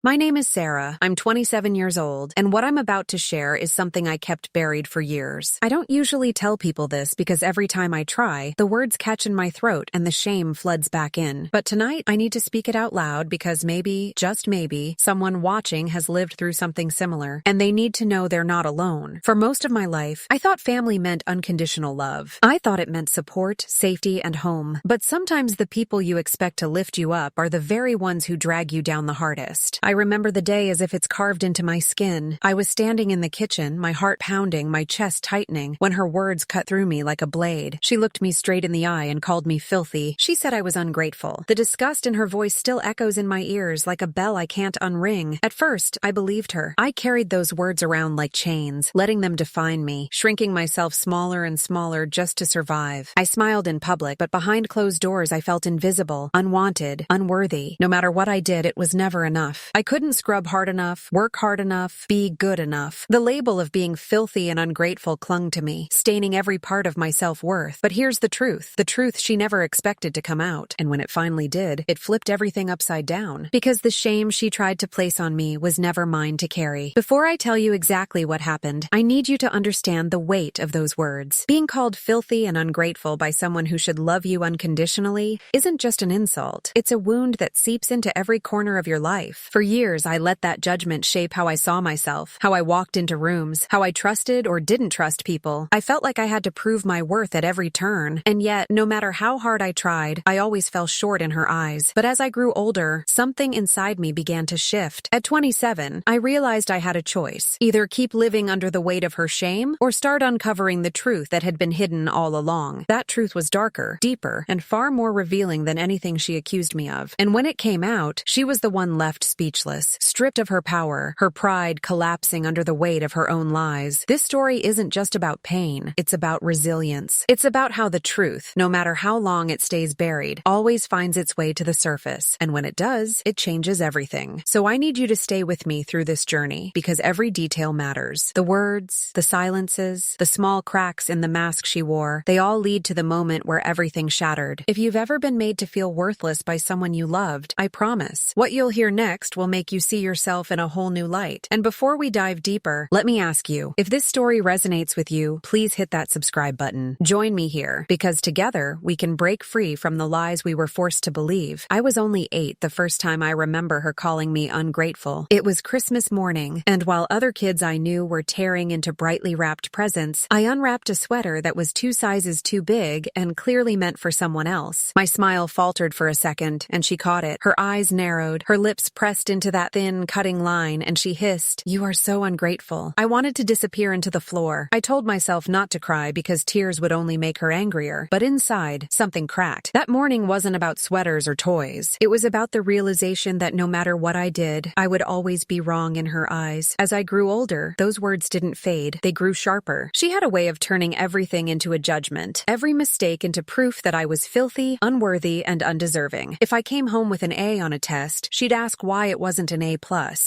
My name is Sarah. I'm 27 years old, and what I'm about to share is something I kept buried for years. I don't usually tell people this because every time I try, the words catch in my throat and the shame floods back in. But tonight, I need to speak it out loud because maybe, just maybe, someone watching has lived through something similar, and they need to know they're not alone. For most of my life, I thought family meant unconditional love. I thought it meant support, safety, and home. But sometimes the people you expect to lift you up are the very ones who drag you down the hardest. I remember the day as if it's carved into my skin. I was standing in the kitchen, my heart pounding, my chest tightening, when her words cut through me like a blade. She looked me straight in the eye and called me filthy. She said I was ungrateful. The disgust in her voice still echoes in my ears like a bell I can't unring. At first, I believed her. I carried those words around like chains, letting them define me, shrinking myself smaller and smaller just to survive. I smiled in public, but behind closed doors I felt invisible, unwanted, unworthy. No matter what I did, it was never enough. I couldn't scrub hard enough, work hard enough, be good enough. The label of being filthy and ungrateful clung to me, staining every part of my self-worth. But here's the truth she never expected to come out. And when it finally did, it flipped everything upside down. Because the shame she tried to place on me was never mine to carry. Before I tell you exactly what happened, I need you to understand the weight of those words. Being called filthy and ungrateful by someone who should love you unconditionally isn't just an insult. It's a wound that seeps into every corner of your life. For years, I let that judgment shape how I saw myself, how I walked into rooms, how I trusted or didn't trust people. I felt like I had to prove my worth at every turn. And yet, no matter how hard I tried, I always fell short in her eyes. But as I grew older, something inside me began to shift. At 27, I realized I had a choice. Either keep living under the weight of her shame or start uncovering the truth that had been hidden all along. That truth was darker, deeper, and far more revealing than anything she accused me of. And when it came out, she was the one left speechless, stripped of her power, her pride collapsing under the weight of her own lies. This story isn't just about pain, it's about resilience. It's about how the truth, no matter how long it stays buried, always finds its way to the surface. And when it does, it changes everything. So I need you to stay with me through this journey, because every detail matters. The words, the silences, the small cracks in the mask she wore, they all lead to the moment where everything shattered. If you've ever been made to feel worthless by someone you loved, I promise, what you'll hear next will make you see yourself in a whole new light. And before we dive deeper, let me ask you, if this story resonates with you, please hit that subscribe button. Join me here, because together we can break free from the lies we were forced to believe. I was only 8 the first time I remember her calling me ungrateful. It was Christmas morning, and while other kids I knew were tearing into brightly wrapped presents, I unwrapped a sweater that was 2 sizes too big and clearly meant for someone else. My smile faltered for a second, and she caught it. Her eyes narrowed, her lips pressed into that thin, cutting line, and she hissed, "You are so ungrateful." I wanted to disappear into the floor. I told myself not to cry because tears would only make her angrier, but inside, something cracked. That morning wasn't about sweaters or toys. It was about the realization that no matter what I did, I would always be wrong in her eyes. As I grew older, those words didn't fade. They grew sharper. She had a way of turning everything into a judgment, every mistake into proof that I was filthy, unworthy, and undeserving. If I came home with an A on a test, she'd ask why it wasn't an A+.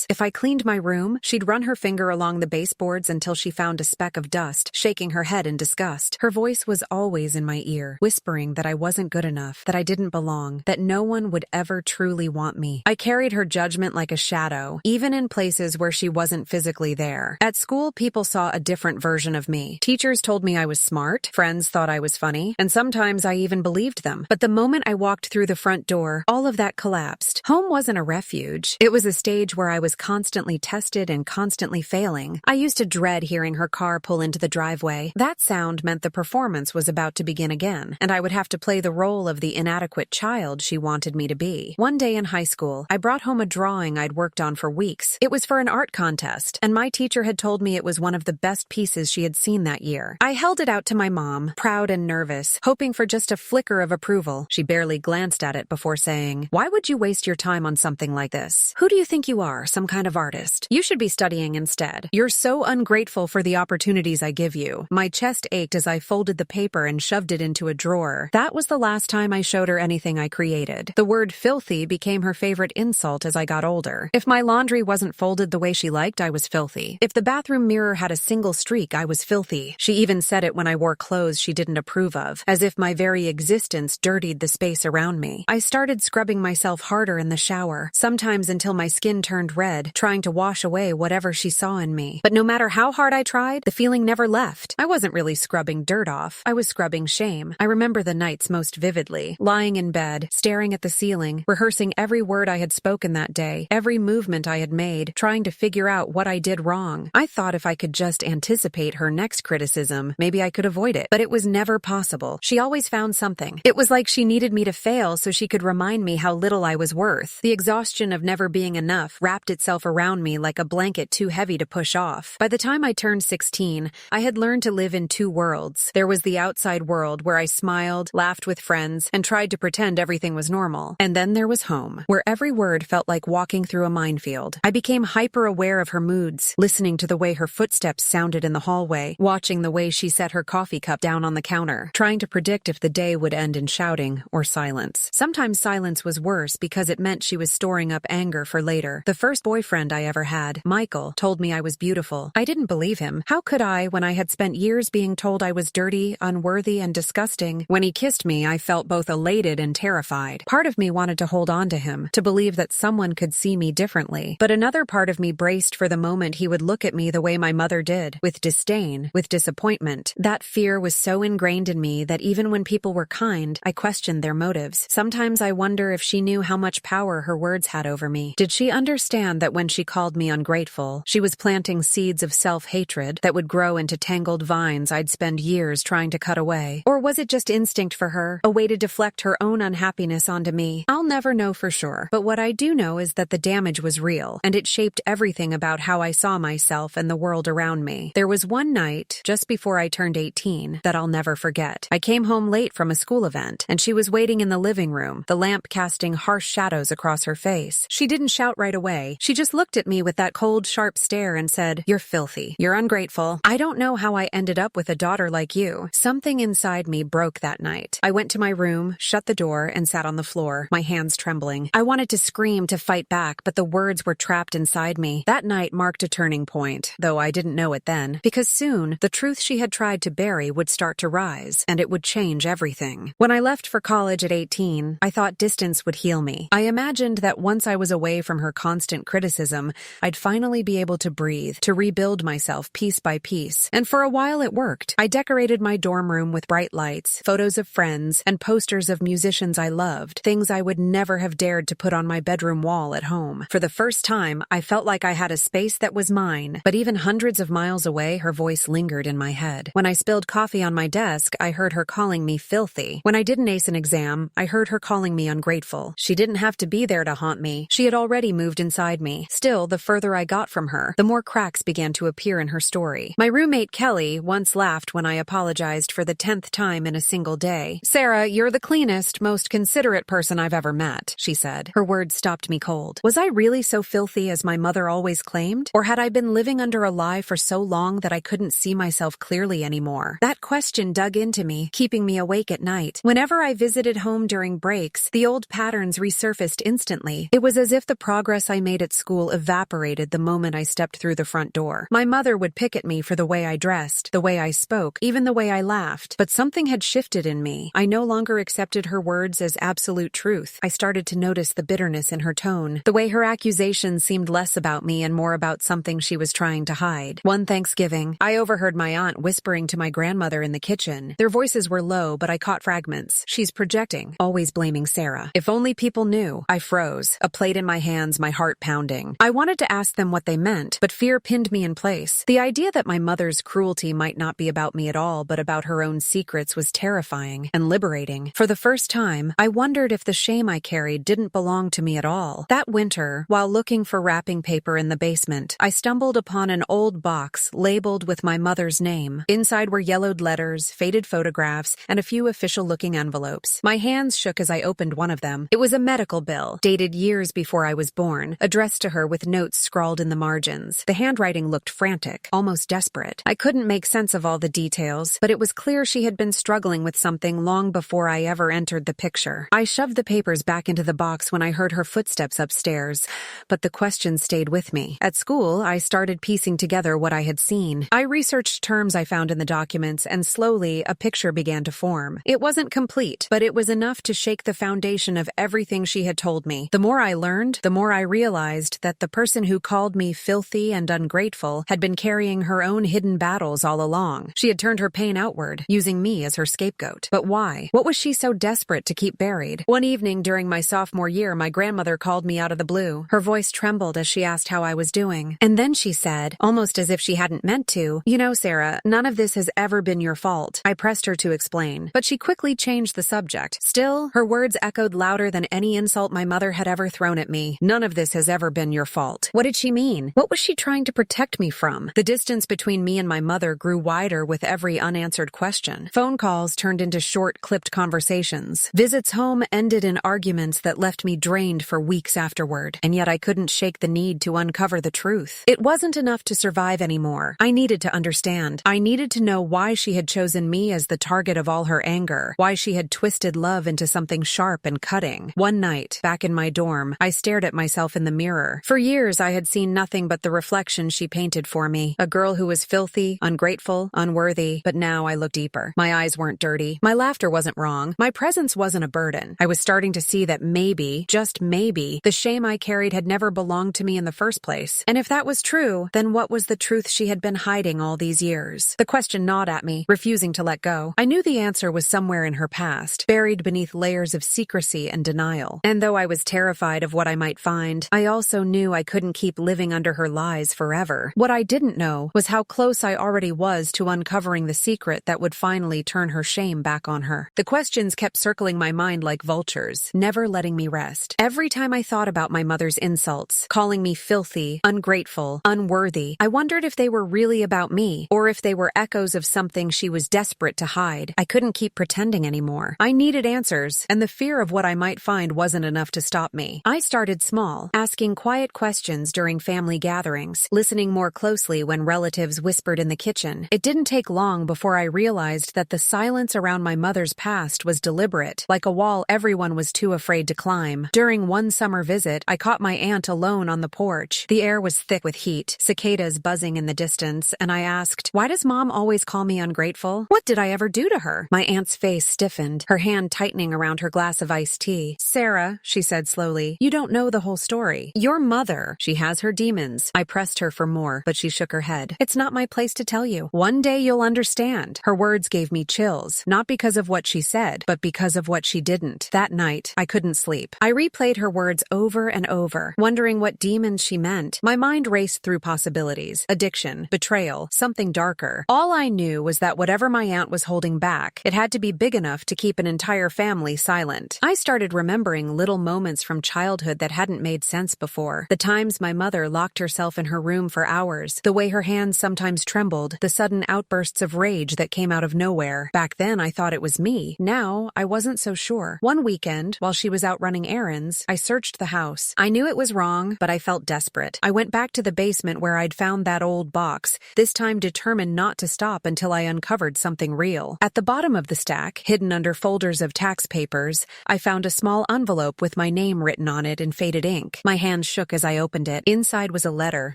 If I cleaned my room, she'd run her finger along the baseboards until she found a speck of dust, shaking her head in disgust. Her voice was always in my ear, whispering that I wasn't good enough, that I didn't belong, that no one would ever truly want me. I carried her judgment like a shadow, even in places where she wasn't physically there. At school, people saw a different version of me. Teachers told me I was smart, friends thought I was funny, and sometimes I even believed them. But the moment I walked through the front door, all of that collapsed. Home wasn't a refuge. It was a stage where I was constantly tested and constantly failing. I used to dread hearing her car pull into the driveway. That sound meant the performance was about to begin again, and I would have to play the role of the inadequate child she wanted me to be. One day in high school, I brought home a drawing I'd worked on for weeks. It was for an art contest, and my teacher had told me it was one of the best pieces she had seen that year. I held it out to my mom, proud and nervous, hoping for just a flicker of approval. She barely glanced at it before saying, "Why would you waste your time on something like this? Who do you think you are, some kind of artist? You should be studying instead. You're so ungrateful for the opportunities I give you." My chest ached as I folded the paper and shoved it into a drawer. That was the last time I showed her anything I created. The word filthy became her favorite insult as I got older. If my laundry wasn't folded the way she liked, I was filthy. If the bathroom mirror had a single streak, I was filthy. She even said it when I wore clothes she didn't approve of, as if my very existence dirtied the space around me. I started scrubbing myself harder in the shower, sometimes until until my skin turned red, trying to wash away whatever she saw in me. But no matter how hard I tried, the feeling never left. I wasn't really scrubbing dirt off. I was scrubbing shame. I remember the nights most vividly, lying in bed, staring at the ceiling, rehearsing every word I had spoken that day, every movement I had made, trying to figure out what I did wrong. I thought if I could just anticipate her next criticism, maybe I could avoid it. But it was never possible. She always found something. It was like she needed me to fail so she could remind me how little I was worth. The exhaustion of never being enough wrapped itself around me like a blanket too heavy to push off. By the time I turned 16, I had learned to live in two worlds. There was the outside world where I smiled, laughed with friends, and tried to pretend everything was normal. And then there was home, where every word felt like walking through a minefield. I became hyper-aware of her moods, listening to the way her footsteps sounded in the hallway, watching the way she set her coffee cup down on the counter, trying to predict if the day would end in shouting or silence. Sometimes silence was worse because it meant she was storing up anger for later. The first boyfriend I ever had, Michael, told me I was beautiful. I didn't believe him. How could I when I had spent years being told I was dirty, unworthy, and disgusting? When he kissed me, I felt both elated and terrified. Part of me wanted to hold on to him, to believe that someone could see me differently. But another part of me braced for the moment he would look at me the way my mother did, with disdain, with disappointment. That fear was so ingrained in me that even when people were kind, I questioned their motives. Sometimes I wonder if she knew how much power her words had over me. Did she understand that when she called me ungrateful, she was planting seeds of self-hatred that would grow into tangled vines I'd spend years trying to cut away? Or was it just instinct for her, a way to deflect her own unhappiness onto me? I'll never know for sure, but what I do know is that the damage was real, and it shaped everything about how I saw myself and the world around me. There was one night, just before I turned 18, that I'll never forget. I came home late from a school event, and she was waiting in the living room, the lamp casting harsh shadows across her face. She didn't shout right away. She just looked at me with that cold, sharp stare and said, "You're filthy. You're ungrateful. I don't know how I ended up with a daughter like you." Something inside me broke that night. I went to my room, shut the door, and sat on the floor, my hands trembling. I wanted to scream, to fight back, but the words were trapped inside me. That night marked a turning point, though I didn't know it then, because soon the truth she had tried to bury would start to rise, and it would change everything. When I left for college at 18, I thought distance would heal me. I imagined that once I was away from her constant criticism, I'd finally be able to breathe, to rebuild myself piece by piece. And for a while it worked. I decorated my dorm room with bright lights, photos of friends, and posters of musicians I loved, things I would never have dared to put on my bedroom wall at home. For the first time, I felt like I had a space that was mine, but even hundreds of miles away, her voice lingered in my head. When I spilled coffee on my desk, I heard her calling me filthy. When I didn't ace an exam, I heard her calling me ungrateful. She didn't have to be there to haunt me. She had already moved inside me. Still, the further I got from her, the more cracks began to appear in her story. My roommate Kelly once laughed when I apologized for the 10th time in a single day. "Sarah, you're the cleanest, most considerate person I've ever met," she said. Her words stopped me cold. Was I really so filthy as my mother always claimed? Or had I been living under a lie for so long that I couldn't see myself clearly anymore? That question dug into me, keeping me awake at night. Whenever I visited home during breaks, the old patterns resurfaced instantly. It was as if the progress I made at school evaporated the moment I stepped through the front door. My mother would pick at me for the way I dressed, the way I spoke, even the way I laughed. But something had shifted in me. I no longer accepted her words as absolute truth. I started to notice the bitterness in her tone, the way her accusations seemed less about me and more about something she was trying to hide. One Thanksgiving, I overheard my aunt whispering to my grandmother in the kitchen. Their voices were low, but I caught fragments. "She's projecting, always blaming Sarah. If only people knew." I froze, a plate in my hands, my heart pounding. I wanted to ask them what they meant, but fear pinned me in place. The idea that my mother's cruelty might not be about me at all, but about her own secrets was terrifying and liberating. For the first time, I wondered if the shame I carried didn't belong to me at all. That winter, while looking for wrapping paper in the basement, I stumbled upon an old box labeled with my mother's name. Inside were yellowed letters, faded photographs, and a few official-looking envelopes. My hands shook as I opened one of them. It was a medical bill, dated years before I was born, addressed to her with notes scrawled in the margins. The handwriting looked frantic, almost desperate. I couldn't make sense of all the details, but it was clear she had been struggling with something long before I ever entered the picture. I shoved the papers back into the box when I heard her footsteps upstairs, but the question stayed with me. At school, I started piecing together what I had seen. I researched terms I found in the documents, and slowly, a picture began to form. It wasn't complete, but it was enough to shake the foundation of everything she had told me. The more I learned, turned, the more I realized that the person who called me filthy and ungrateful had been carrying her own hidden battles all along. She had turned her pain outward, using me as her scapegoat. But why? What was she so desperate to keep buried? One evening during my sophomore year, my grandmother called me out of the blue. Her voice trembled as she asked how I was doing. And then she said, almost as if she hadn't meant to, "You know, Sarah, none of this has ever been your fault." I pressed her to explain, but she quickly changed the subject. Still, her words echoed louder than any insult my mother had ever thrown at me. None of this has ever been your fault. What did she mean? What was she trying to protect me from? The distance between me and my mother grew wider with every unanswered question. Phone calls turned into short, clipped conversations. Visits home ended in arguments that left me drained for weeks afterward, and yet I couldn't shake the need to uncover the truth. It wasn't enough to survive anymore. I needed to understand. I needed to know why she had chosen me as the target of all her anger, why she had twisted love into something sharp and cutting. One night, back in my dorm, I stared at myself in the mirror. For years, I had seen nothing but the reflection she painted for me. A girl who was filthy, ungrateful, unworthy. But now I looked deeper. My eyes weren't dirty. My laughter wasn't wrong. My presence wasn't a burden. I was starting to see that maybe, just maybe, the shame I carried had never belonged to me in the first place. And if that was true, then what was the truth she had been hiding all these years? The question gnawed at me, refusing to let go. I knew the answer was somewhere in her past, buried beneath layers of secrecy and denial. And though I was terrified of what I might find, I also knew I couldn't keep living under her lies forever. What I didn't know was how close I already was to uncovering the secret that would finally turn her shame back on her. The questions kept circling my mind like vultures, never letting me rest. Every time I thought about my mother's insults, calling me filthy, ungrateful, unworthy, I wondered if they were really about me, or if they were echoes of something she was desperate to hide. I couldn't keep pretending anymore. I needed answers, and the fear of what I might find wasn't enough to stop me. I started small, asking quiet questions during family gatherings, listening more closely when relatives whispered in the kitchen. It didn't take long before I realized that the silence around my mother's past was deliberate, like a wall everyone was too afraid to climb. During one summer visit, I caught my aunt alone on the porch. The air was thick with heat, cicadas buzzing in the distance, and I asked, "Why does Mom always call me ungrateful? What did I ever do to her?" My aunt's face stiffened, her hand tightening around her glass of iced tea. "Sarah," she said slowly, "you don't know the whole story. Your mother, she has her demons." I pressed her for more, but she shook her head. "It's not my place to tell you. One day you'll understand." Her words gave me chills, not because of what she said, but because of what she didn't. That night, I couldn't sleep. I replayed her words over and over, wondering what demons she meant. My mind raced through possibilities: addiction, betrayal, something darker. All I knew was that whatever my aunt was holding back, it had to be big enough to keep an entire family silent. I started remembering little moments from childhood that hadn't made sense before. The times my mother locked herself in her room for hours, the way her hands sometimes trembled, the sudden outbursts of rage that came out of nowhere. Back then, I thought it was me. Now, I wasn't so sure. One weekend, while she was out running errands, I searched the house. I knew it was wrong, but I felt desperate. I went back to the basement where I'd found that old box, this time determined not to stop until I uncovered something real. At the bottom of the stack, hidden under folders of tax papers, I found a small envelope with my name written on it in faded ink. My hands shook as I opened it. Inside was a letter,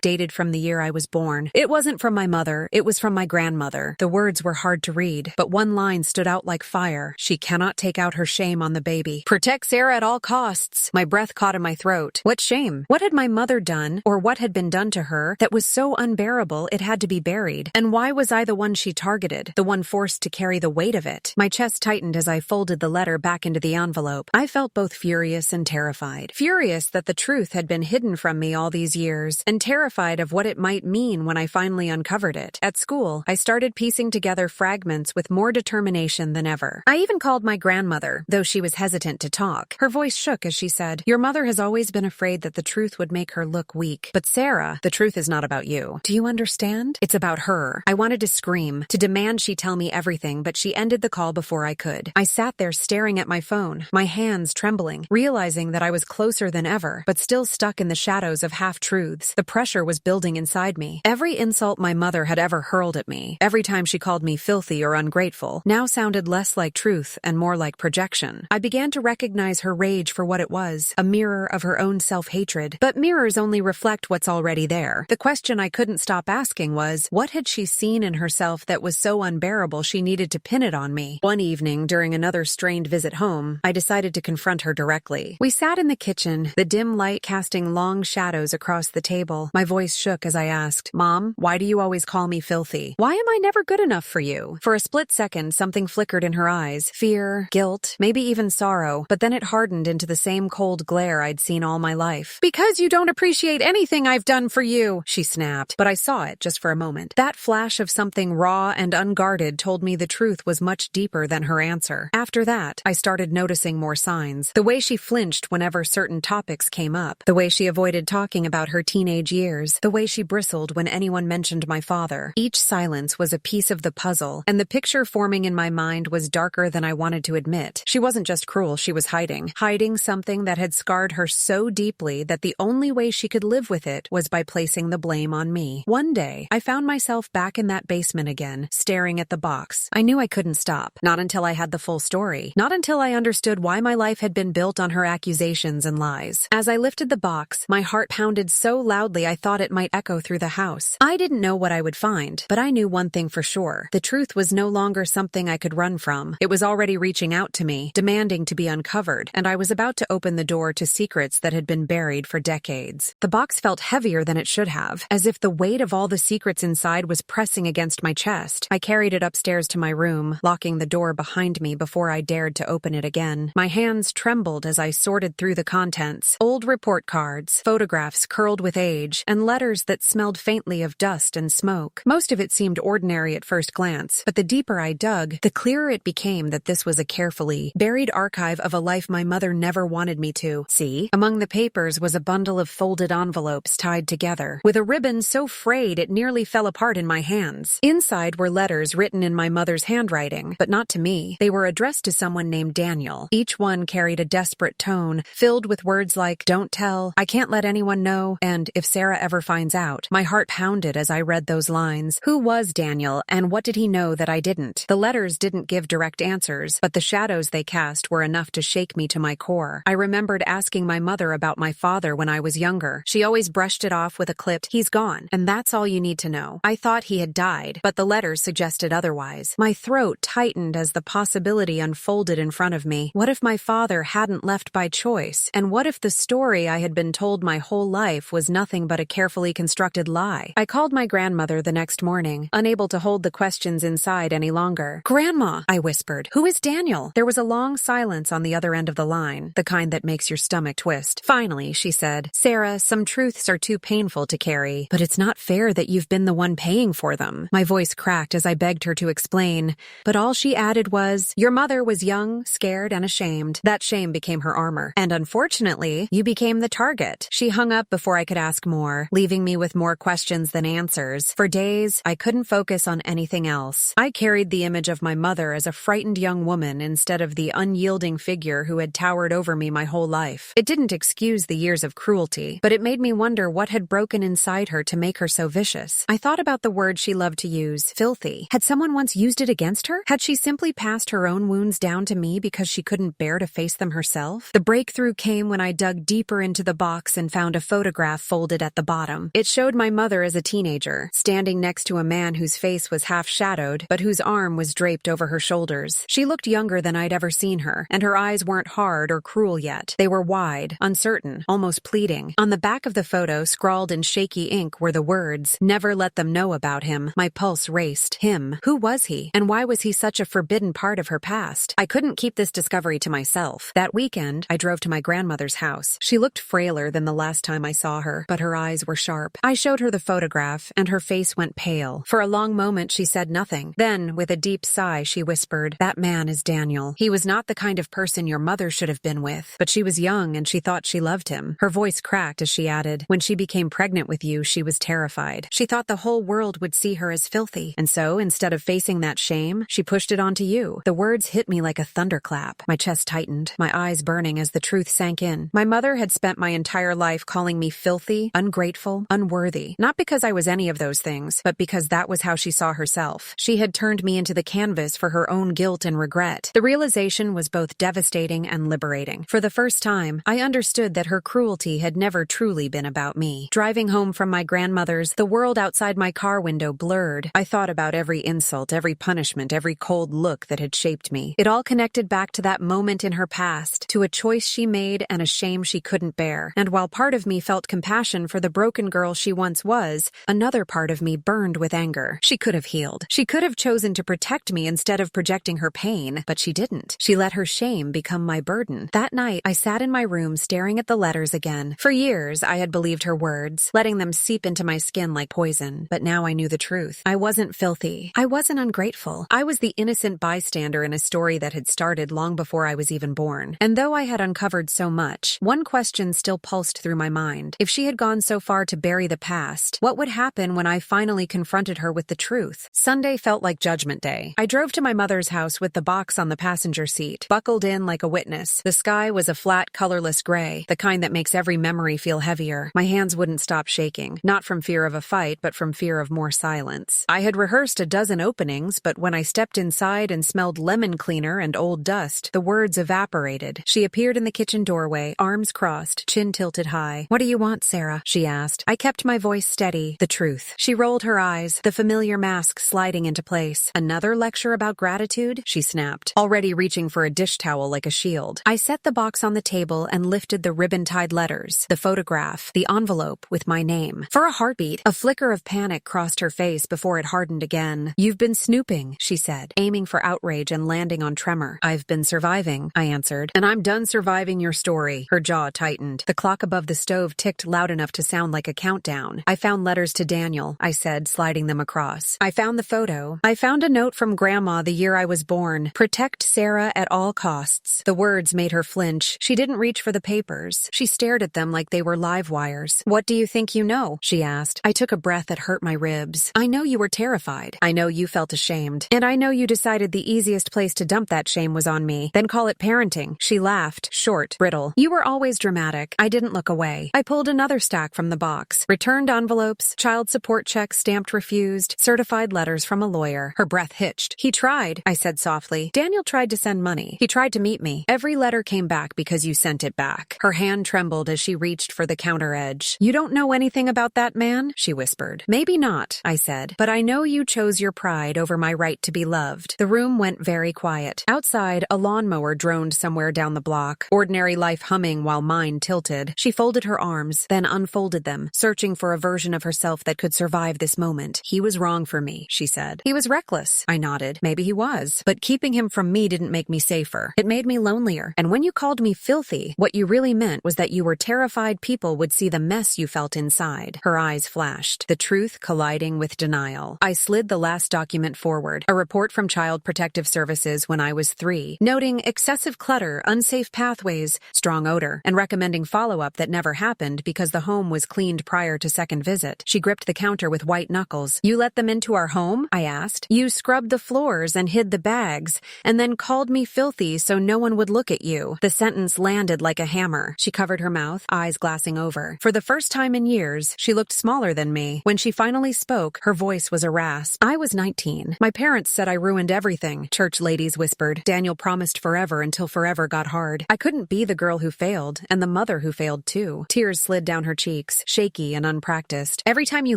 dated from the year I was born. It wasn't from my mother, it was from my grandmother. The words were hard to read, but one line stood out like fire. "She cannot take out her shame on the baby. Protect Sarah at all costs." My breath caught in my throat. What shame? What had my mother done, or what had been done to her, that was so unbearable it had to be buried? And why was I the one she targeted, the one forced to carry the weight of it? My chest tightened as I folded the letter back into the envelope. I felt both furious and terrified. Furious that the truth had been hidden from me all these years, and terrified of what it might mean when I finally uncovered it. At school, I started piecing together fragments with more determination than ever. I even called my grandmother, though she was hesitant to talk. Her voice shook as she said, "Your mother has always been afraid that the truth would make her look weak. But Sarah, the truth is not about you. Do you understand? It's about her." I wanted to scream, to demand she tell me everything, but she ended the call before I could. I sat there staring at my phone, my hands trembling, realizing that I was closer than ever, but still stuck in the shadows of half-truths. The pressure was building inside me. Every insult my mother had ever hurled at me, every time she called me filthy or ungrateful, now sounded less like truth and more like projection. I began to recognize her rage for what it was, a mirror of her own self-hatred. But mirrors only reflect what's already there. The question I couldn't stop asking was, what had she seen in herself that was so unbearable she needed to pin it on me? One evening, during another strained visit home, I decided to confront her directly. We sat in the kitchen, screen, the dim light casting long shadows across the table. My voice shook as I asked, "Mom, why do you always call me filthy? Why am I never good enough for you?" For a split second, something flickered in her eyes. Fear, guilt, maybe even sorrow, but then it hardened into the same cold glare I'd seen all my life. "Because you don't appreciate anything I've done for you," she snapped, but I saw it just for a moment. That flash of something raw and unguarded told me the truth was much deeper than her answer. After that, I started noticing more signs. The way she flinched whenever certain topics came up, the way she avoided talking about her teenage years, the way she bristled when anyone mentioned my father. Each silence was a piece of the puzzle, and the picture forming in my mind was darker than I wanted to admit. She wasn't just cruel, she was hiding something that had scarred her so deeply that the only way she could live with it was by placing the blame on me. One day, I found myself back in that basement again, staring at the box. I knew I couldn't stop, not until I had the full story, not until I understood why my life had been built on her accusations and lies. As I lifted the box, my heart pounded so loudly I thought it might echo through the house. I didn't know what I would find, but I knew one thing for sure. The truth was no longer something I could run from. It was already reaching out to me, demanding to be uncovered, and I was about to open the door to secrets that had been buried for decades. The box felt heavier than it should have, as if the weight of all the secrets inside was pressing against my chest. I carried it upstairs to my room, locking the door behind me before I dared to open it again. My hands trembled as I sorted through the contents. Old report cards, photographs curled with age, and letters that smelled faintly of dust and smoke. Most of it seemed ordinary at first glance, but the deeper I dug, the clearer it became that this was a carefully buried archive of a life my mother never wanted me to see. Among the papers was a bundle of folded envelopes tied together, with a ribbon so frayed it nearly fell apart in my hands. Inside were letters written in my mother's handwriting, but not to me. They were addressed to someone named Daniel. Each one carried a desperate tone, filled with words like, "Don't tell," "I can't let anyone know," and "If Sarah ever finds out." My heart pounded as I read those lines. Who was Daniel, and what did he know that I didn't? The letters didn't give direct answers, but the shadows they cast were enough to shake me to my core. I remembered asking my mother about my father when I was younger. She always brushed it off with a clipped, "He's gone, and that's all you need to know." I thought he had died, but the letters suggested otherwise. My throat tightened as the possibility unfolded in front of me. What if my father hadn't left by choice? And what if the story I had been told my whole life was nothing but a carefully constructed lie? I called my grandmother the next morning, unable to hold the questions inside any longer. "Grandma," I whispered, "who is Daniel?" There was a long silence on the other end of the line, the kind that makes your stomach twist. Finally, she said, "Sarah, some truths are too painful to carry, but it's not fair that you've been the one paying for them." My voice cracked as I begged her to explain, but all she added was, "Your mother was young, scared, and ashamed. That shame became her armor. And unfortunately, you became the target." She hung up before I could ask more, leaving me with more questions than answers. For days, I couldn't focus on anything else. I carried the image of my mother as a frightened young woman instead of the unyielding figure who had towered over me my whole life. It didn't excuse the years of cruelty, but it made me wonder what had broken inside her to make her so vicious. I thought about the word she loved to use, filthy. Had someone once used it against her? Had she simply passed her own wounds down to me because she couldn't bear to face them herself? The breakthrough came when I dug deeper into the box and found a photograph folded at the bottom. It showed my mother as a teenager, standing next to a man whose face was half shadowed, but whose arm was draped over her shoulders. She looked younger than I'd ever seen her, and her eyes weren't hard or cruel yet. They were wide, uncertain, almost pleading. On the back of the photo, scrawled in shaky ink, were the words, "Never let them know about him." My pulse raced. Him. Who was he? And why was he such a forbidden part of her past? I couldn't keep this discovery to myself. That weekend, I drove to my grandmother's house. She looked frailer than the last time I saw her, but her eyes were sharp. I showed her the photograph, and her face went pale. For a long moment, she said nothing. Then, with a deep sigh, she whispered, "That man is Daniel. He was not the kind of person your mother should have been with, but she was young and she thought she loved him." Her voice cracked as she added, "When she became pregnant with you, she was terrified. She thought the whole world would see her as filthy. And so, instead of facing that shame, she pushed it onto you." The words hit me like a thunderclap. My chest tightened, my eyes burning as the truth sank in. My mother had spent my entire life calling me filthy, ungrateful, unworthy. Not because I was any of those things, but because that was how she saw herself. She had turned me into the canvas for her own guilt and regret. The realization was both devastating and liberating. For the first time, I understood that her cruelty had never truly been about me. Driving home from my grandmother's, the world outside my car window blurred. I thought about every insult, every punishment, every cold look that had shaped me. It all connected back to that moment in her past, to a choice she made and a shame she couldn't bear. And while part of me felt compassion for the broken girl she once was, another part of me burned with anger. She could have healed. She could have chosen to protect me instead of projecting her pain, but she didn't. She let her shame become my burden. That night, I sat in my room staring at the letters again. For years, I had believed her words, letting them seep into my skin like poison. But now I knew the truth. I wasn't filthy. I wasn't ungrateful. I was the innocent bystander in a story that had started long before I was even born. And though I had uncovered so much, one question still pulsed through my mind. If she had gone so far to bury the past, what would happen when I finally confronted her with the truth? Sunday felt like Judgment Day. I drove to my mother's house with the box on the passenger seat, buckled in like a witness. The sky was a flat, colorless gray, the kind that makes every memory feel heavier. My hands wouldn't stop shaking, not from fear of a fight, but from fear of more silence. I had rehearsed a dozen openings, but when I stepped inside and smelled lemon cleaner and old dust, the words evaporated. She appeared in the kitchen doorway, arms crossed, chin tilted high. "What do you want, Sarah?" she asked. I kept my voice steady. The truth. She rolled her eyes, the familiar mask sliding into place. "Another lecture about gratitude?" she snapped, already reaching for a dish towel like a shield. I set the box on the table and lifted the ribbon-tied letters, the photograph, the envelope with my name. For a heartbeat, a flicker of panic crossed her face before it hardened again. "You've been snooping," she said, aiming for outrage and landing on tremor. "I've been surviving," I answered. "And I'm done surviving your story." Her jaw tightened. The clock above the stove ticked loud enough to sound like a countdown. "I found letters to Daniel," I said, sliding them across. "I found the photo. I found a note from Grandma the year I was born. Protect Sarah at all costs." The words made her flinch. She didn't reach for the papers. She stared at them like they were live wires. "What do you think you know?" she asked. I took a breath that hurt my ribs. "I know you were terrified. I know you felt ashamed. And I know you decided the easiest place to dump that shame was on me. Then call it parenting." She laughed, short, brittle. "You were always dramatic." I didn't look away. I pulled another stack from the box. Returned envelopes, child support checks stamped refused, certified letters from a lawyer. Her breath hitched. "He tried," I said softly. "Daniel tried to send money. He tried to meet me. Every letter came back because you sent it back." Her hand trembled as she reached for the counter edge. "You don't know anything about that man?" she whispered. "Maybe not," I said, "but I know you chose your pride over my right to be loved." The room went very quiet. Outside, a lawnmower droned somewhere down the block, ordinary life humming while mine tilted. She folded her arms, then unfolded them, searching for a version of herself that could survive this moment. "He was wrong for me," she said. "He was reckless." I nodded. Maybe he was. But keeping him from me didn't make me safer. It made me lonelier. And when you called me filthy, what you really meant was that you were terrified people would see the mess you felt inside. Her eyes flashed, the truth colliding with denial. I slid the last document forward, a report from Child Protective Services when I was 3, noting excessive clutter, unsafe pathways, strong odor, and recommending follow-up that never happened because the home was cleaned prior to second visit. She gripped the counter with white knuckles. "You let them into our home?" I asked. "You scrubbed the floors and hid the bags, and then called me filthy so no one would look at you." The sentence landed like a hammer. She covered her mouth, eyes glassing over. For the first time in years, she looked smaller than me. When she finally spoke, her voice was a rasp. "I was 19. My parents said I ruined everything," church ladies whispered. "Daniel promised forever until forever got hard. I couldn't be the girl who failed, and the mother who failed too." Tears slid down her cheeks, shaky and unpracticed. "Every time you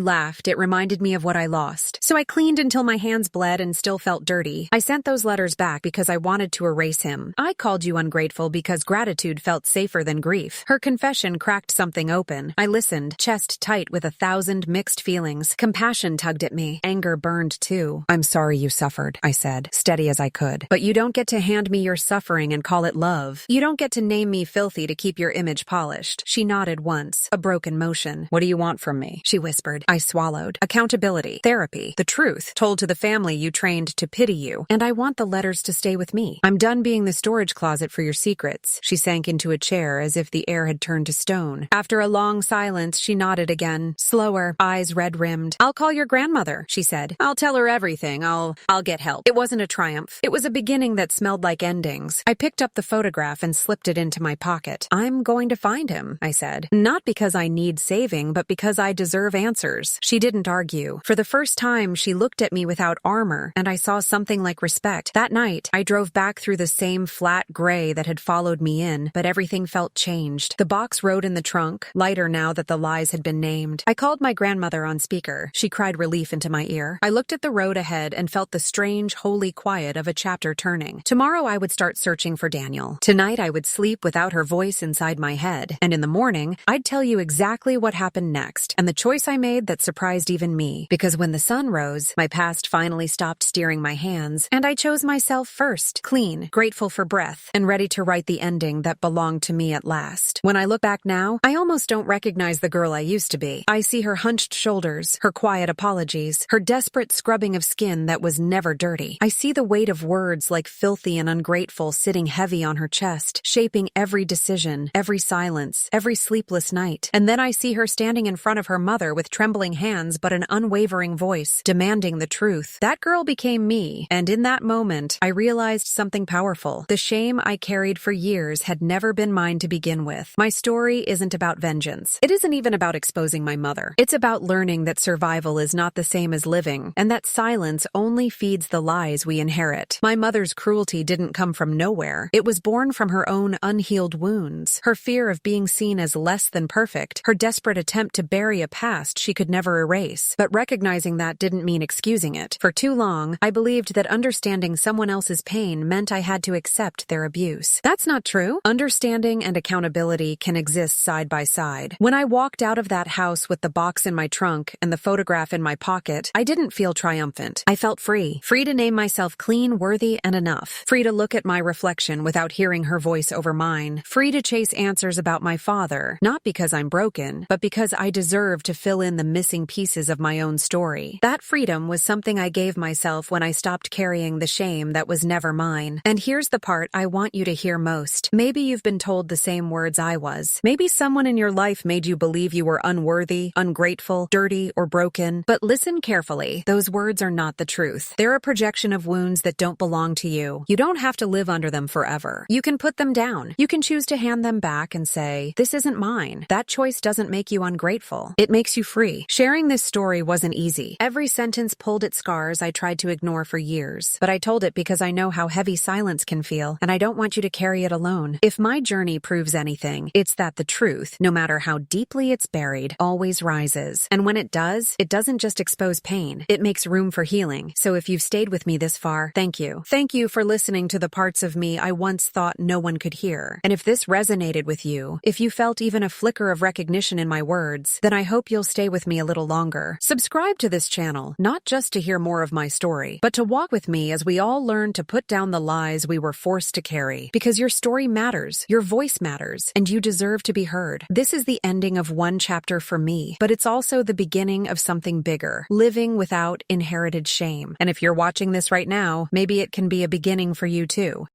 laughed, it reminded me of what I lost. So I cleaned until my hands bled and still felt dirty. I sent those letters back because I wanted to erase him. I called you ungrateful because gratitude felt safer than grief." Her confession cracked something open. I listened, chest tight with 1,000 mixed feelings. Compassion tugged at me. Anger burned too. "I'm sorry you suffered," I said, steady as I could. "But you don't get to hand me your suffering and call it love. You don't get to name me filthy to keep your image polished." She nodded once, a broken motion. "What do you want from me?" she whispered. I swallowed. "Accountability, therapy, the truth, told to the family you trained to pity you. And I want the letters to stay with me. I'm done being the storage closet for your secrets." She sank into a chair as if the air had turned to stone. After a long silence, she nodded again, slower, eyes red-rimmed. "I'll call your grandmother," she said. "I'll tell her everything. I'll get help." It wasn't a triumph. It was a beginning that smelled like endings. I picked up the photograph and slipped it into my pocket. "I'm going to find him," I said. "Not because I need saving, but because I deserve answers." She didn't argue. For the first time, she looked at me without armor, and I saw something like respect. That night, I drove back through the same flat gray that had followed me in, but everything felt changed. The box rode in the trunk, lighter now that the lies had been named. I called my grandmother on speaker. She cried relief into my ear. I looked at the road ahead and felt the strange, holy quiet of a chapter turning. Tomorrow I would start searching for Daniel. Tonight I would sleep without her her voice inside my head. And in the morning, I'd tell you exactly what happened next and the choice I made that surprised even me. Because when the sun rose, my past finally stopped steering my hands, and I chose myself first, clean, grateful for breath, and ready to write the ending that belonged to me at last. When I look back now, I almost don't recognize the girl I used to be. I see her hunched shoulders, her quiet apologies, her desperate scrubbing of skin that was never dirty. I see the weight of words like filthy and ungrateful sitting heavy on her chest, shaping every decision, every silence, every sleepless night. And then I see her standing in front of her mother with trembling hands but an unwavering voice, demanding the truth. That girl became me, and in that moment, I realized something powerful. The shame I carried for years had never been mine to begin with. My story isn't about vengeance. It isn't even about exposing my mother. It's about learning that survival is not the same as living, and that silence only feeds the lies we inherit. My mother's cruelty didn't come from nowhere. It was born from her own unhealed wounds, her fear of being seen as less than perfect, her desperate attempt to bury a past she could never erase. But recognizing that didn't mean excusing it. For too long, I believed that understanding someone else's pain meant I had to accept their abuse. That's not true. Understanding and accountability can exist side by side. When I walked out of that house with the box in my trunk and the photograph in my pocket, I didn't feel triumphant. I felt free. Free to name myself clean, worthy, and enough. Free to look at my reflection without hearing her voice over mine. Free to chase answers about my father, not because I'm broken, but because I deserve to fill in the missing pieces of my own story. That freedom was something I gave myself when I stopped carrying the shame that was never mine. And here's the part I want you to hear most. Maybe you've been told the same words I was. Maybe someone in your life made you believe you were unworthy, ungrateful, dirty, or broken. But listen carefully. Those words are not the truth. They're a projection of wounds that don't belong to you. You don't have to live under them forever. You can put them down. You can choose to hand them back and say, "This isn't mine." That choice doesn't make you ungrateful. It makes you free. Sharing this story wasn't easy. Every sentence pulled at scars I tried to ignore for years. But I told it because I know how heavy silence can feel, and I don't want you to carry it alone. If my journey proves anything, it's that the truth, no matter how deeply it's buried, always rises. And when it does, it doesn't just expose pain. It makes room for healing. So if you've stayed with me this far, thank you. Thank you for listening to the parts of me I once thought no one could hear. And if this resonated with you, if you felt even a flicker of recognition in my words, then I hope you'll stay with me a little longer. Subscribe to this channel, not just to hear more of my story, but to walk with me as we all learn to put down the lies we were forced to carry. Because your story matters, your voice matters, and you deserve to be heard. This is the ending of one chapter for me, but it's also the beginning of something bigger, living without inherited shame. And if you're watching this right now, maybe it can be a beginning for you too.